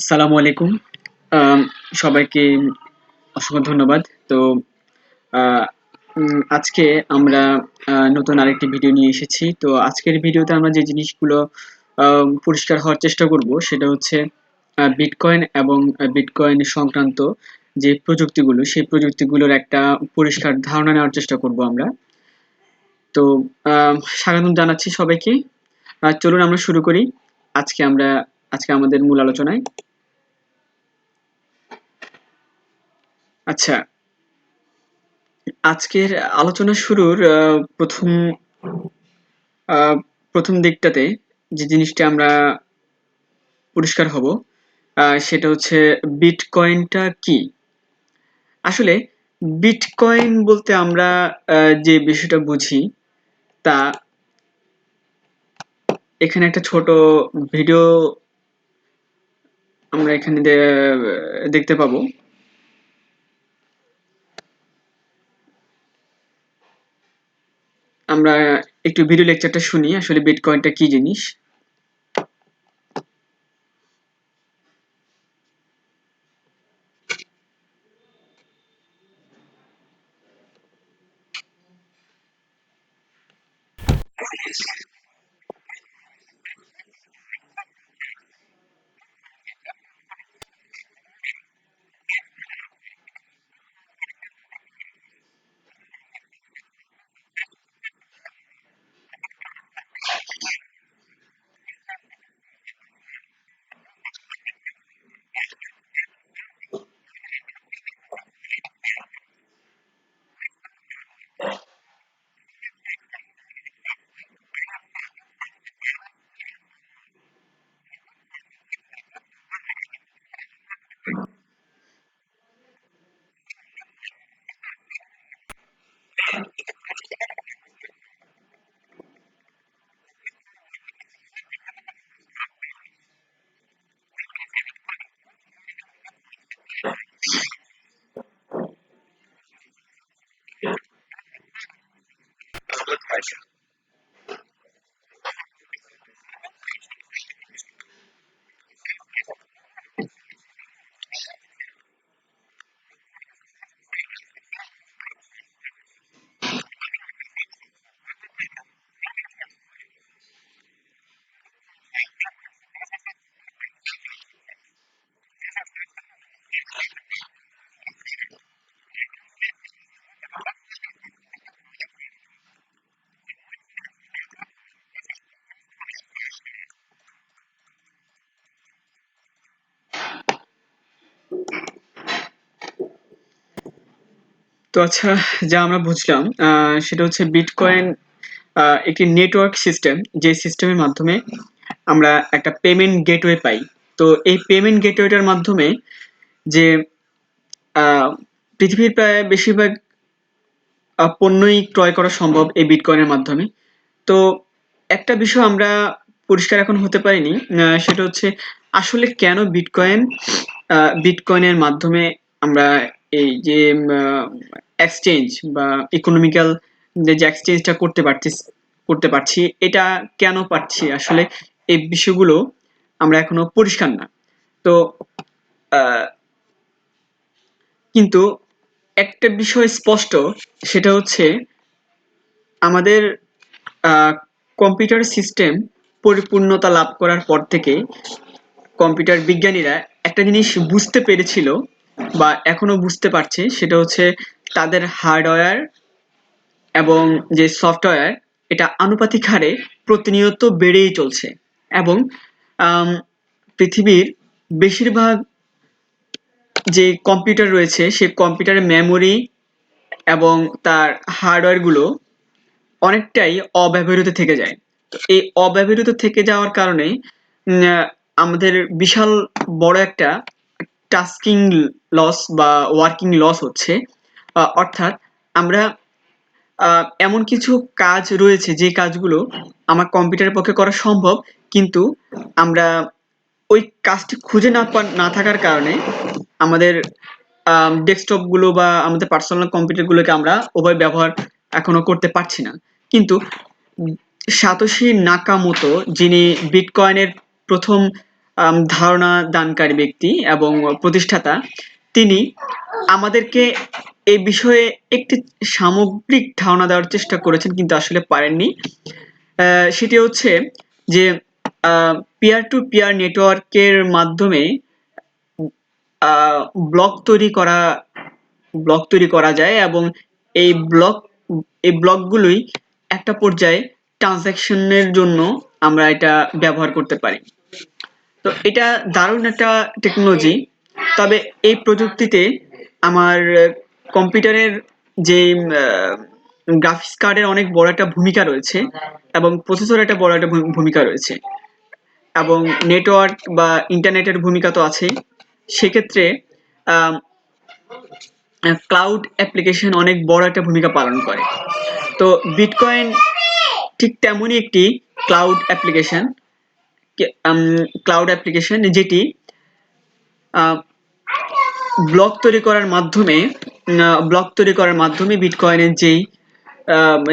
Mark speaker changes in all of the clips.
Speaker 1: আসসালামু আলাইকুম। আম সবাইকে অসংখ্য ধন্যবাদ। তো আ আজকে আমরা নতুন আরেকটি ভিডিও নিয়ে এসেছি। তো আজকের ভিডিওতে আমরা যে জিনিসগুলো পরিষ্কার হওয়ার চেষ্টা করব সেটা হচ্ছে বিটকয়েন এবং বিটকয়েন সংক্রান্ত যে প্রযুক্তিগুলো, সেই প্রযুক্তিগুলোর একটা পরিষ্কার ধারণা নেওয়ার চেষ্টা করব আমরা। তো আ স্বাগতম জানাচ্ছি সবাইকে। চলুন আমরা শুরু করি। আজকে আমাদের মূল আলোচনায়। আচ্ছা, আজকের আলোচনা শুরুর আ ১ম দিকটাতে যে জিনিসটা আমরা পরিষ্কার হব, সেটা হচ্ছে বিটকয়েনটা কি? আসলে বিটকয়েন বলতে আমরা যে বিষয়টা বুঝি তা এখানে একটা ছোট ভিডিও আমরা এখানে দেখতে পাবো। আমরা একটু ভিডিও লেকচারটা শুনি আসলে বিটকয়েনটা কি জিনিস? তো আচ্ছা, যা আমরা বুঝলাম সেটা হচ্ছে বিটকয়েন একটি নেটওয়ার্ক সিস্টেম, যে সিস্টেমের মাধ্যমে আমরা একটা পেমেন্ট গেটওয়ে পাই। তো এই পেমেন্ট গেটওয়েটার মাধ্যমে যে আহ, পৃথিবীর প্রায় বেশিরভাগ পণ্যই ক্রয় করা সম্ভব এই বিটকয়েনের মাধ্যমে। তো একটা বিষয় আমরা পরিষ্কার এখন হতে পারিনি, সেটা হচ্ছে আসলে কেন বিটকয়েনের মাধ্যমে আমরা এই যে এক্সচেঞ্জ বা ইকোনমিক্যাল যে এক্সচেঞ্জটা করতে পারছি, এটা কেন পারছি আসলে, এই বিষয়গুলো আমরা এখনো পরিষ্কার না। তো আহ, কিন্তু একটা বিষয় স্পষ্ট, সেটা হচ্ছে আমাদের আহ, কম্পিউটার সিস্টেম পরিপূর্ণতা লাভ করার পর থেকে কম্পিউটার বিজ্ঞানীরা একটা জিনিস বুঝতে পেরেছিল বা এখনো বুঝতে পারছে, সেটা হচ্ছে তাদের হার্ডওয়্যার এবং যে সফটওয়্যার, এটা আনুপাতিক হারে প্রতিনিয়ত বেড়েই চলছে। এবং আম, পৃথিবীর বেশিরভাগ যে কম্পিউটার রয়েছে সে কম্পিউটারের মেমোরি এবং তার হার্ডওয়্যারগুলো অনেকটাই অব্যবহৃত থেকে যায়। তো এই অব্যবহৃত থেকে যাওয়ার কারণে আমাদের বিশাল বড় একটা টাস্কিং লস বা ওয়ার্কিং লস হচ্ছে। অর্থাৎ আমরা এমন কিছু কাজ রয়েছে যে কাজগুলো আমার কম্পিউটারের পক্ষে করা সম্ভব, কিন্তু আমরা ওই কাজটি খুঁজে না থাকার কারণে আমাদের ডেস্কটপ গুলো বা আমাদের পার্সোনাল কম্পিউটার গুলোকে আমরা ওভাবে ব্যবহার এখনো করতে পারছি না। কিন্তু সাতোশি নাকামোতো, যিনি বিটকয়েনের প্রথম ধারণা দানকারী ব্যক্তি এবং প্রতিষ্ঠাতা, তিনি আমাদেরকে এই বিষয়ে একটি সামগ্রিক ধারণা দেওয়ার চেষ্টা করেছেন, কিন্তু আসলে পারেননি। সেটি হচ্ছে যে পিয়ার টু পিয়ার নেটওয়ার্কের মাধ্যমে ব্লক তৈরি করা যায়, এবং এই ব্লকগুলোই একটা পর্যায়ে ট্রানজাকশনের জন্য আমরা এটা ব্যবহার করতে পারি। তো এটা দারুণ একটা টেকনোলজি। তবে এই প্রযুক্তিতে আমার কম্পিউটারের যে গ্রাফিক্স কার্ডের অনেক বড় একটা ভূমিকা রয়েছে, এবং প্রসেসর একটা বড় একটা ভূমিকা রয়েছে, এবং নেটওয়ার্ক বা ইন্টারনেটের ভূমিকা তো আছেই। সেক্ষেত্রে ক্লাউড অ্যাপ্লিকেশন অনেক বড় একটা ভূমিকা পালন করে। তো বিটকয়েন ঠিক তেমনই একটি ক্লাউড অ্যাপ্লিকেশন, যেটি ব্লক তৈরি করার মাধ্যমে বিটকয়েনের যেই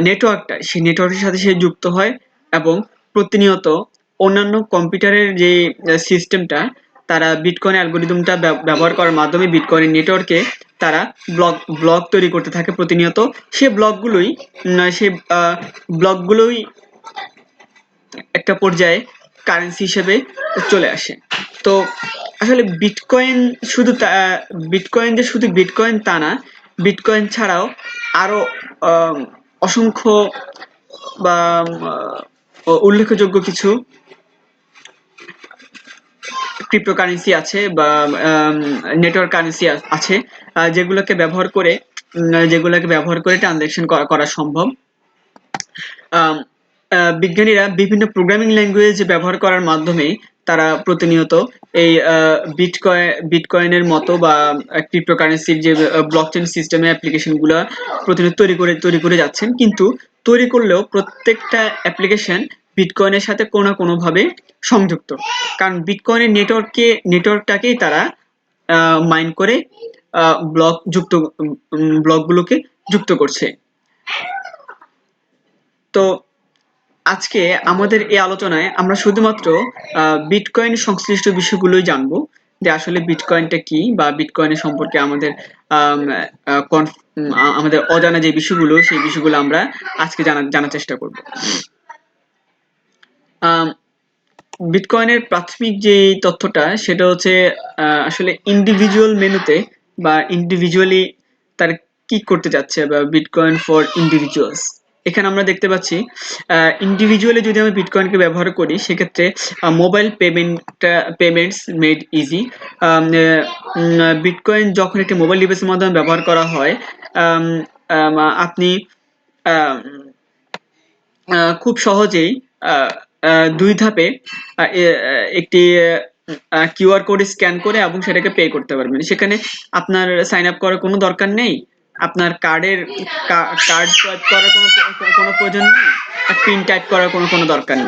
Speaker 1: নেটওয়ার্কটা, সেই নেটওয়ার্কের সাথে সে যুক্ত হয়, এবং প্রতিনিয়ত অন্যান্য কম্পিউটারের যে সিস্টেমটা, তারা বিটকয়েন অ্যালগরিদমটা ব্যবহার করার মাধ্যমে বিটকয়েনের নেটওয়ার্কে তারা ব্লক তৈরি করতে থাকে প্রতিনিয়ত। সে ব্লকগুলোই একটা পর্যায়ে কারেন্সি হিসেবে চলে আসে। তো আসলে বিটকয়েন যে শুধু বিটকয়েন তা না, বিটকয়েন ছাড়াও আরো অসংখ্য বা উল্লেখযোগ্য কিছু ক্রিপ্টোকারেন্সি আছে বা নেটওয়ার্ক কারেন্সি আছে, যেগুলোকে ব্যবহার করে ট্রানজাকশন করা সম্ভব। বিজ্ঞানীরা বিভিন্ন প্রোগ্রামিং ল্যাঙ্গুয়েজ ব্যবহার করার মাধ্যমে তারা প্রতিনিয়ত এই বিটকয়েনের মতো বা ক্রিপ্টোকারেন্সির যে ব্লকচেন সিস্টেমের অ্যাপ্লিকেশনগুলো প্রতিনিয়ত তৈরি করে যাচ্ছেন, কিন্তু তৈরি করলেও প্রত্যেকটা অ্যাপ্লিকেশন বিটকয়েনের সাথে কোনো না কোনোভাবে সংযুক্ত। কারণ বিটকয়েনের নেটওয়ার্কটাকেই তারা মাইন করে ব্লকগুলোকে যুক্ত করছে। তো আজকে আমাদের এই আলোচনায় আমরা শুধুমাত্র বিটকয়েন সংশ্লিষ্ট বিষয়গুলোই জানবো, যে আসলে বিটকয়েনটা কি, বা বিটকয়েনের সম্পর্কে আমাদের অজানা যে বিষয়গুলো, সেই বিষয়গুলো আমরা আজকে জানার চেষ্টা করব। বিটকয়েনের প্রাথমিক যে তথ্যটা, সেটা হচ্ছে আসলে ইন্ডিভিজুয়াল মেনুতে বা ইন্ডিভিজুয়ালি তার কি করতে যাচ্ছে, বা বিটকয়েন ফর ইন্ডিভিজুয়ালস। এখানে আমরা দেখতে পাচ্ছি ইন্ডিভিজুয়ালি যদি আমি বিটকয়েনকে ব্যবহার করি, সেক্ষেত্রে mobile payments made easy. Bitcoin যখন একটি মোবাইল ডিভাইসের মাধ্যমে ব্যবহার করা হয়, আপনি খুব সহজেই দুই ধাপে একটি কিউআর কোড স্ক্যান করে এবং সেটাকে পে করতে পারবেন। সেখানে আপনার সাইন আপ করার কোনো দরকার নেই, আপনার কার্ড সোয়াইপ করার কোনো প্রয়োজন নেই, পিন টাইপ করার কোনো দরকার নেই।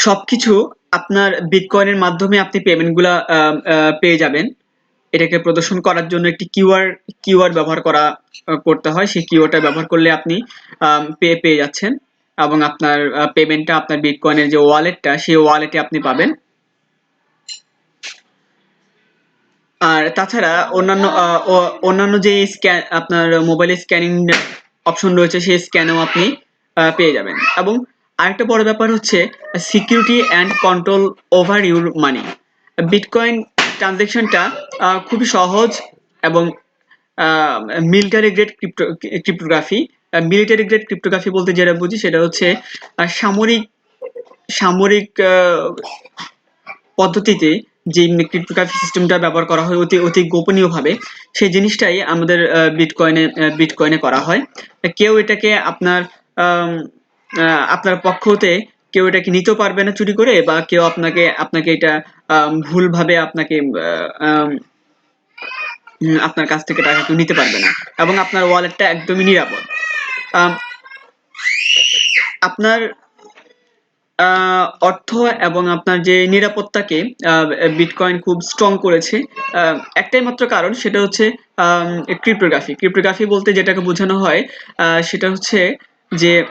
Speaker 1: সবকিছু আপনার বিটকয়েনের মাধ্যমে আপনি পেমেন্টগুলা পেয়ে যাবেন। এটাকে প্রদর্শন করার জন্য একটি কিউআর ব্যবহার করতে হয়। সেই কিউআরটা ব্যবহার করলে আপনি পেয়ে যাচ্ছেন, এবং আপনার পেমেন্টটা আপনার বিটকয়েনের যে ওয়ালেটটা, সেই ওয়ালেটে আপনি পাবেন। আর তাছাড়া অন্যান্য যে আপনার মোবাইলে স্ক্যানিং অপশন রয়েছে, সেই স্ক্যানেও আপনি পেয়ে যাবেন। এবং আরেকটা বড় ব্যাপার হচ্ছে security and control over your money. Bitcoin ট্রানজাকশনটা খুবই সহজ, এবং মিলিটারি গ্রেড ক্রিপ্টোগ্রাফি বলতে যেটা বুঝি, সেটা হচ্ছে সামরিক পদ্ধতিতে যে ক্রিপ্টোগ্রাফি সিস্টেমটা ব্যবহার করা হয় অতি গোপনীয়ভাবে, সেই জিনিসটাই আমাদের বিটকয়েনে করা হয়। কেউ এটাকে আপনার পক্ষ হতে কেউ এটাকে নিতেও পারবে না চুরি করে, বা কেউ আপনাকে এটা ভুলভাবে আপনার কাছ থেকে টাকা কেউ নিতে পারবে না, এবং আপনার ওয়ালেটটা একদমই নিরাপদ। আপনার অর্থ এবং আপনার যে নিরাপত্তাকে বিটকয়েন খুব স্ট্রং করেছে। একটাই মাত্র কারণ, সেটা হচ্ছে ক্রিপ্টোগ্রাফি। ক্রিপ্টোগ্রাফি বলতে যেটাকে বোঝানো হয় সেটা হচ্ছে যে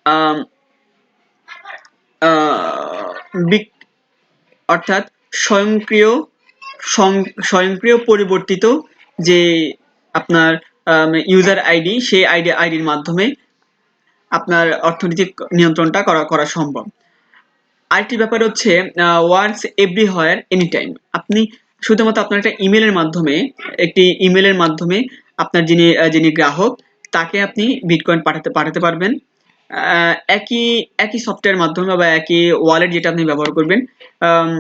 Speaker 1: আম, আহ, বিক- অর্থাৎ স্বয়ংক্রিয় স্বয়ংক্রিয় পরিবর্তিত যে আপনার ইউজার আইডি, সেই আইডির মাধ্যমে আপনার অর্থনৈতিক নিয়ন্ত্রণটা করা সম্ভব। আরেকটি ব্যাপার হচ্ছে ওয়ার্কস এভরিহোয়ার এনি টাইম। আপনি শুধুমাত্র আপনার একটা ইমেলের মাধ্যমে আপনার যিনি গ্রাহক, তাকে আপনি বিটকয়েন পাঠাতে পারবেন। একই সফটওয়্যার মাধ্যমে বা একই ওয়ালেট যেটা আপনি ব্যবহার করবেন, আম,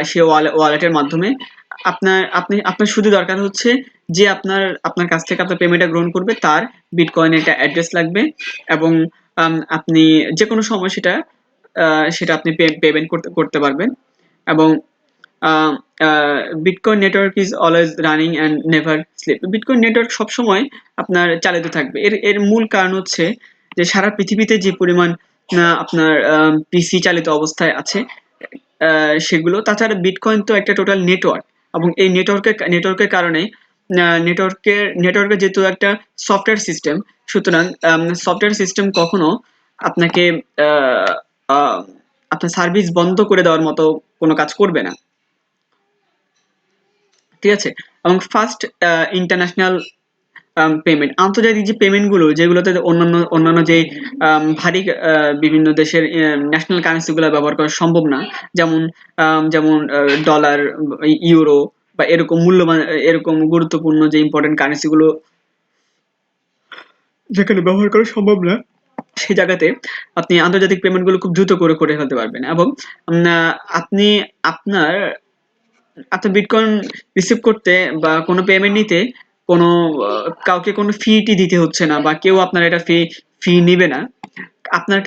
Speaker 1: সে ওয়ালেটের মাধ্যমে আপনার শুধু দরকার হচ্ছে যে আপনার কাছ থেকে আপনার পেমেন্টটা গ্রহণ করবে তার বিটকয়েনের একটা অ্যাড্রেস লাগবে, এবং আপনি যে কোনো সময় সেটা আপনি পেমেন্ট করতে পারবেন। এবং bitcoin network is always running and never sleep. Bitcoin network সবসময় আপনার চালিত থাকবে। এর মূল কারণ হচ্ছে যে সারা পৃথিবীতে যে পরিমাণ আপনার পিসি চালিত অবস্থায় আছে সেগুলো, তাছাড়া বিটকয়েন তো একটা টোটাল নেটওয়ার্ক, এবং এই নেটওয়ার্কের কারণে নেটওয়ার্কের যেহেতু একটা সফটওয়্যার সিস্টেম, সুতরাং সফটওয়্যার সিস্টেম কখনো আপনাকে আহ, আহ, আপনার সার্ভিস বন্ধ করে দেওয়ার মতো কোনো কাজ করবে না। ঠিক আছে? এবং ফার্স্ট ইন্টারন্যাশনাল পেমেন্ট, আন্তর্জাতিক যে পেমেন্ট গুলো, যেগুলোতে অন্যান্য যে ভারী বিভিন্ন দেশের ন্যাশনাল কারেন্সি গুলো ব্যবহার করা সম্ভব না, যেমন ডলার, ইউরো বা এরকম মূল্যবান, এরকম গুরুত্বপূর্ণ যে ইম্পর্টেন্ট কারেন্সি গুলো যেখানে ব্যবহার করা সম্ভব না, সেই জায়গাতে আপনি আন্তর্জাতিক পেমেন্ট গুলো খুব দ্রুত করে ফেলতে পারবেন। এবং আপনি আপনার আপনার বিটকয়েন রিসিভ করতে বা কোনো পেমেন্ট নিতে কোনো কাউকে কোনো ফি দিতে হচ্ছে না, বা কেউ আপনার এটা ফি নিবে না। আপনার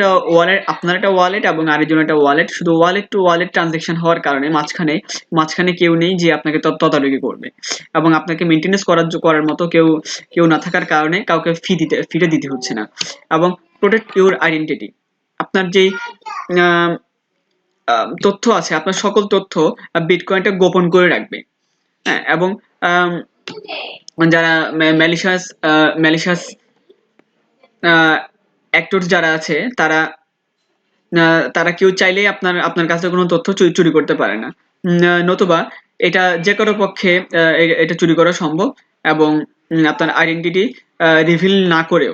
Speaker 1: একটা ওয়ালেট এবং আরেকজন একটা ওয়ালেট, শুধু ওয়ালেট টু ওয়ালেট ট্রানজেকশন হওয়ার কারণে মাঝখানে কেউ নেই যে আপনাকে তদারকি করবে, এবং আপনাকে মেনটেনেন্স করার মতো কেউ না থাকার কারণে কাউকে ফিটা দিতে হচ্ছে না। এবং প্রোটেক্ট ইউর আইডেন্টিটি, আপনার যেই তথ্য আছে, আপনার সকল তথ্য বিটকয়েনটা গোপন করে রাখবে। হ্যাঁ, এবং যারা ম্যালিশাস অ্যাক্টরস যারা আছে, তারা কেউ চাইলেই আপনার কাছে কোনো তথ্য চুরি করতে পারে না। নতুবা এটা যে কারো পক্ষে এটা চুরি করা সম্ভব, এবং আপনার আইডেন্টিটি রিভিল না করেও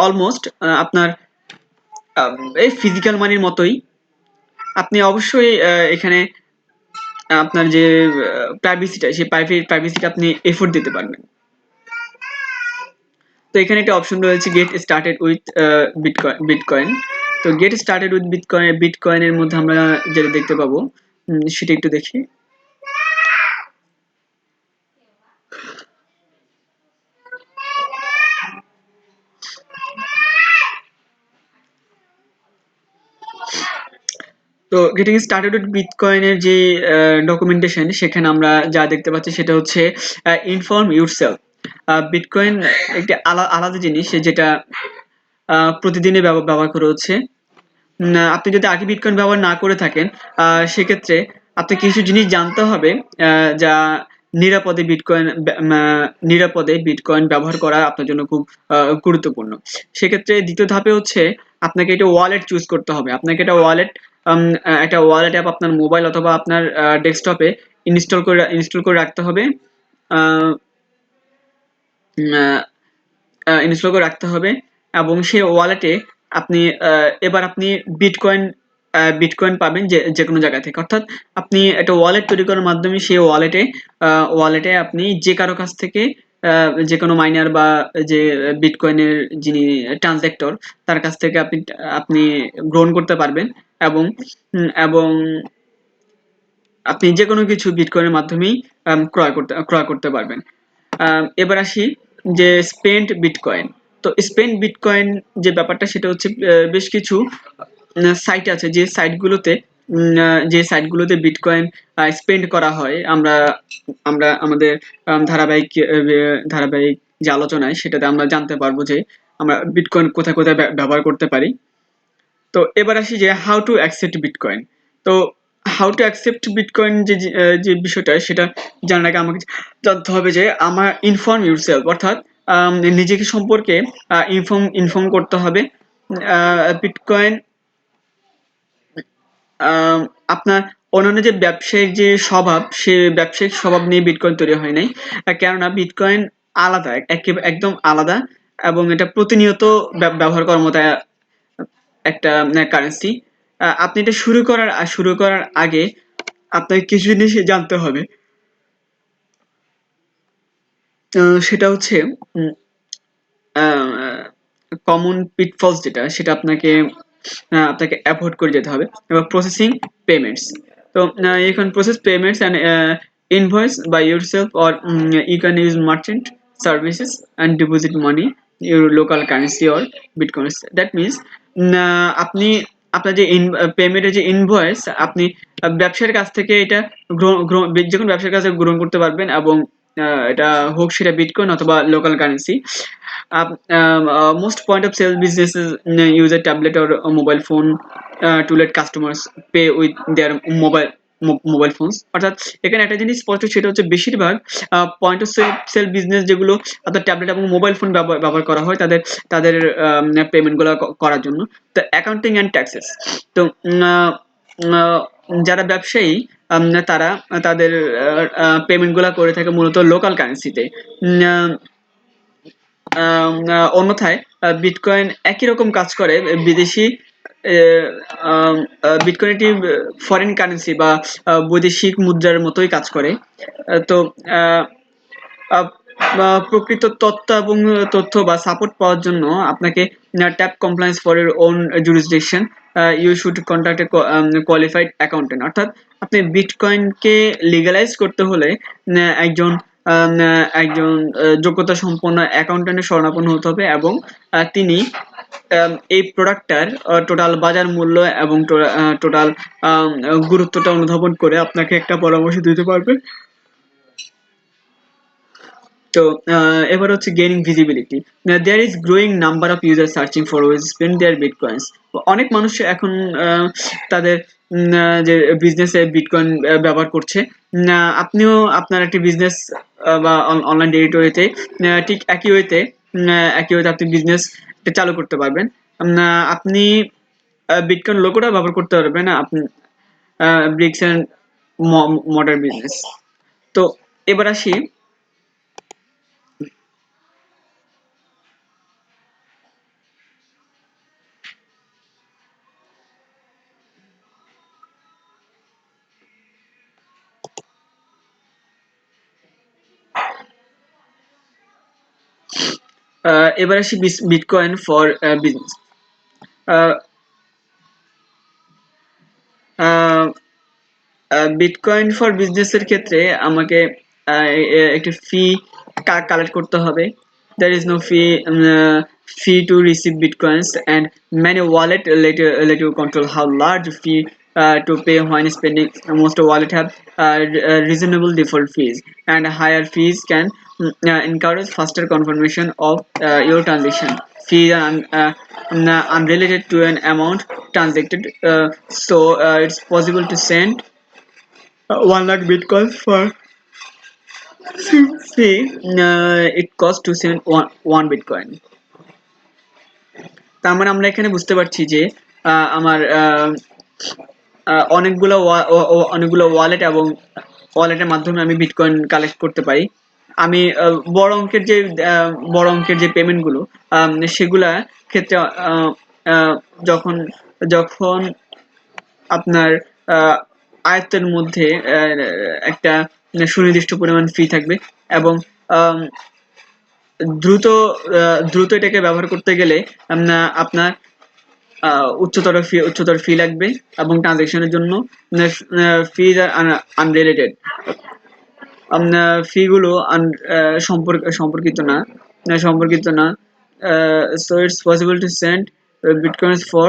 Speaker 1: অলমোস্ট আপনার এই ফিজিক্যাল মানির মতোই আপনি অবশ্যই এখানে আপনার যে প্রাইভেসিটা, সেই প্রাইভেসিটা আপনি এফোর্ট দিতে পারবেন। তো এখানে একটা অপশন রয়েছে গেট স্টার্টেড উইথ বিটকয়েন। তো গেট স্টার্টেড উইথ বিটকয়েনের মধ্যে আমরা যেটা দেখতে পাবো সেটা একটু দেখি। তো গেটিং স্টার্টেড উইথ বিটকয়েনের যে ডকুমেন্টেশন, সেখানে আমরা যা দেখতে পাচ্ছি সেটা হচ্ছে ইনফর্ম ইউরসেলফ। বিটকয়েন একটি আলাদা জিনিস, যেটা প্রতিদিনই ব্যবহার করা হচ্ছে। আপনি যদি আগে বিটকয়েন ব্যবহার না করে থাকেন, সেক্ষেত্রে আপনাকে কিছু জিনিস জানতে হবে যা নিরাপদে বিটকয়েন ব্যবহার করা আপনার জন্য খুব গুরুত্বপূর্ণ। সেক্ষেত্রে দ্বিতীয় ধাপে হচ্ছে আপনাকে একটা ওয়ালেট চুজ করতে হবে। আপনাকে একটা ওয়ালেট অ্যাপ আপনার মোবাইল অথবা আপনার ডেস্কটপে ইনস্টল করে রাখতে হবে। ইনস্টল করে রাখতে হবে, এবং সেই ওয়ালেটে আপনি এবার আপনি বিটকয়েন বিটকয়েন পাবেন যে কোনো জায়গা থেকে। অর্থাৎ আপনি একটা ওয়ালেট তৈরি করার মাধ্যমে সেই ওয়ালেটে আপনি যে কারো কাছ থেকে যে কোনো মাইনার বা যে বিটকয়েনের যিনি ট্রানজ্যাক্টর, তার কাছ থেকে আপনি গ্রহণ করতে পারবেন, এবং এবং আপনি যে কোনো কিছু বিটকয়েনের মাধ্যমেই ক্রয় করতে পারবেন। এবার আসি যে স্পেন্ট বিটকয়েন। তো স্পেন্ট বিটকয়েন যে ব্যাপারটা, সেটা হচ্ছে বেশ কিছু সাইট আছে যে সাইটগুলোতে বিটকয়েন স্পেন্ড করা হয়। আমরা আমাদের ধারাবাহিক যে আলোচনায় সেটাতে আমরা জানতে পারবো যে আমরা বিটকয়েন কোথায় কোথায় ব্যবহার করতে পারি। তো এবার আসি যে হাউ টু অ্যাকসেপ্ট বিটকয়েন। তো হাউ টু অ্যাকসেপ্ট বিটকয়েন যে বিষয়টা সেটা জানার আগে আমাকে জানতে হবে যে আমার ইনফর্ম ইউরসেলফ, অর্থাৎ নিজেকে সম্পর্কে ইনফর্ম করতে হবে। বিটকয়েন আপনার অন্যান্য যে ব্যবসায়িক যে স্বভাব, সে ব্যবসায়িক স্বভাব নিয়ে বিটকয়েন তৈরি হয় নাই। কেননা বিটকয়েন আলাদা, একদম আলাদা, এবং এটা প্রতিনিয়ত ব্যবহার করার মতো একটা কারেন্সি। আপনি এটা শুরু করার আগে আপনাকে কিছু জিনিস জানতে হবে। সেটা হচ্ছে কমন পিটফলস যেটা, সেটা আপনাকে অ্যাভয়েড করে যেতে হবে। এবার প্রসেসিং পেমেন্টস। তো you can process payments and invoice by yourself, or you can use merchant services and deposit money your local currency or bitcoins. That means আপনি আপনার যে পেমেন্টের যে ইনভয়েস, আপনি ব্যবসার কাছ থেকে এটা যে কোনো ব্যবসার কাছে গ্রহণ করতে পারবেন, এবং এটা হোক সেটা বিটকয়েন অথবা local currency. Most point of sale businesses use a tablet or a mobile phone to let customers pay with their mobile phones. অর্থাৎ এখানে একটা জিনিস স্পষ্ট, সেটা হচ্ছে বেশিরভাগ পয়েন্ট অফ সেল বিজনেস যেগুলো আপনার ট্যাবলেট এবং মোবাইল ফোন ব্যবহার করা হয় তাদের তাদের পেমেন্টগুলো করার জন্য। তো অ্যাকাউন্টিং অ্যান্ড ট্যাক্সেস। তো যারা ব্যবসায়ী তারা তাদের পেমেন্টগুলো করে থাকে মূলত লোকাল কারেন্সিতে। অন্যথায় বিটকয়েন একই রকম কাজ করে বিদেশি বিটকয়েন একটি ফরেন কারেন্সি বা বৈদেশিক মুদ্রার মতোই কাজ করে। তো আহ, আহ, প্রকৃত তথ্য বা সাপোর্ট পাওয়ার জন্য আপনাকে ট্যাপ compliance for your own jurisdiction, you should contact a qualified accountant. অর্থাৎ আপনি বিটকয়েনকে লিগালাইজ করতে হলে একজন একজন যোগ্যতা সম্পন্ন অ্যাকাউন্টেন্টের শরণাপন্ন হতে হবে, এবং তিনি এই প্রোডাক্টটার টোটাল বাজার মূল্য এবং টোটাল গুরুত্বটা অনুধাবন করে আপনাকে একটা পরামর্শ দিতে পারবে। তো এবার হচ্ছে gaining visibility. There is growing number of user searching for ways spend their bitcoins. অনেক মানুষ এখন তাদের যে বিজনেসে বিটকয়েন ব্যবহার করছে। আপনিও আপনার একটি বিজনেস বা অনলাইন টেরিটরিতে ঠিক একই ওয়েতে আপনি বিজনেস চালু করতে পারবেন। আপনি বিটকয়েন লোগোটা ব্যবহার করতে পারবেন আপনি ব্রিক্স অ্যান্ড মর্টার বিজনেস। তো এবার আসি bitcoin for business. Bitcoin for বিজনেসের ক্ষেত্রে আমাকে একটি ফি কালেক্ট করতে হবে। There is no fee to receive bitcoins, and many wallet let you control how large fee to pay when spending. Most wallet have reasonable default fees, and higher fees can encourage faster confirmation of your transaction. Fees are unrelated to an amount transacted, so it's possible to send 1 lakh bitcoins for fee. It costs to send one bitcoin. তার মানে আমরা এখানে বুঝতে পারছি যে আমার অনেকগুলো wallet এবং ওয়ালেটের মাধ্যমে আমি বিটকয়েন কালেক্ট করতে পারি। আমি বড় অঙ্কের যে পেমেন্ট গুলো সেগুলা ক্ষেত্রে আহ, যখন যখন আপনার আয়ত্তের মধ্যে একটা সুনির্দিষ্ট পরিমাণ ফি থাকবে, এবং দ্রুত দ্রুত এটাকে ব্যবহার করতে গেলে আপনার উচ্চতর ফি লাগবে, এবং ট্রানজেকশনের জন্য ফিজ আর আনরিলেটেড। ফি গুলো সম্পর্কিত না। So it's possible to send bitcoins for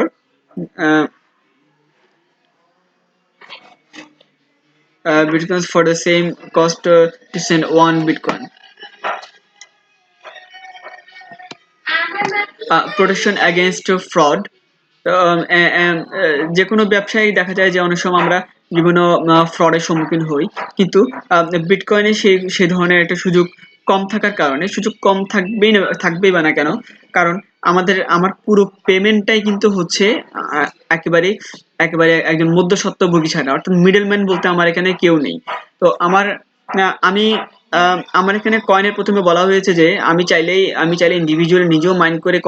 Speaker 1: bitcoins for the same cost to send one bitcoin. Protection against fraud. যে কোনো ব্যবসায় দেখা যায় যে অনেক সময় আমরা বিভিন্ন ফ্রডের সম্মুখীন হই, কিন্তু বিটকয়েনে সেই ধরনের একটা সুযোগ কম থাকার কারণে, সুযোগ কম থাকবেই বা না কেন, কারণ আমার পুরো পেমেন্টটাই কিন্তু হচ্ছে একেবারে একেবারে একজন মধ্যস্বত্বভোগী ছাড়া, অর্থাৎ মিডলম্যান বলতে আমার এখানে কেউ নেই। তো আমি আমার এখানে কয়েনের প্রথমে বলা হয়েছে যে আমি চাইলে ইন্ডিভিজুয়ালি নিজেও মাইন করে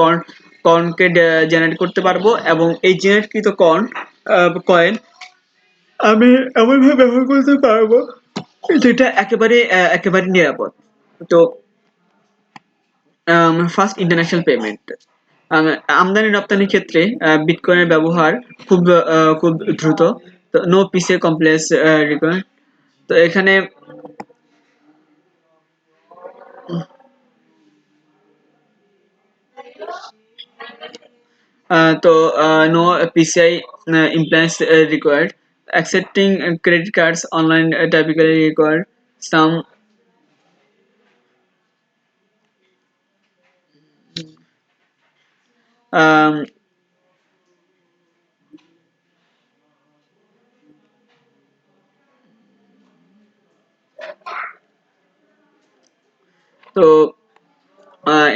Speaker 1: কর্নকে জেনারেট করতে পারবো, এবং এই জেনারেটকৃত কয়েন আমি এমনভাবে ব্যবহার করতে পারবো যেটা একেবারে নিরাপদ। তো ফার্স্ট ইন্টারন্যাশনাল পেমেন্ট, আমদানি রপ্তানির ক্ষেত্রে বিটকয়েনের ব্যবহার খুব দ্রুত। তো নো পিসে কমপ্লেক্স রিকোয়ার। তো এখানে তো no PCI implants required. Accepting credit cards online typically require some um, তো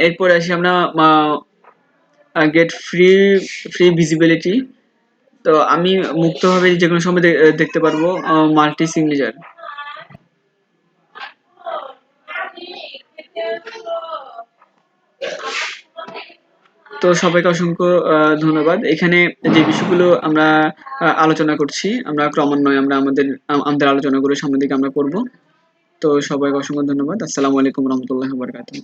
Speaker 1: এরপরে আসি আমরা গেট ফ্রি ভিজিবিলিটি। তো আমি মুক্তভাবে যে কোনো সময় দেখতে পারবো মাল্টি সিগনেচার। তো সবাইকে অসংখ্য ধন্যবাদ। এখানে যে বিষয়গুলো আমরা আলোচনা করছি, আমরা ক্রমান্বয়ে আমাদের আলোচনাগুলো সামনের দিকে আমরা করব। তো সবাইকে অসংখ্য ধন্যবাদ। আসসালামু আলাইকুম রহমতুল্লাহ বারকাতুহ।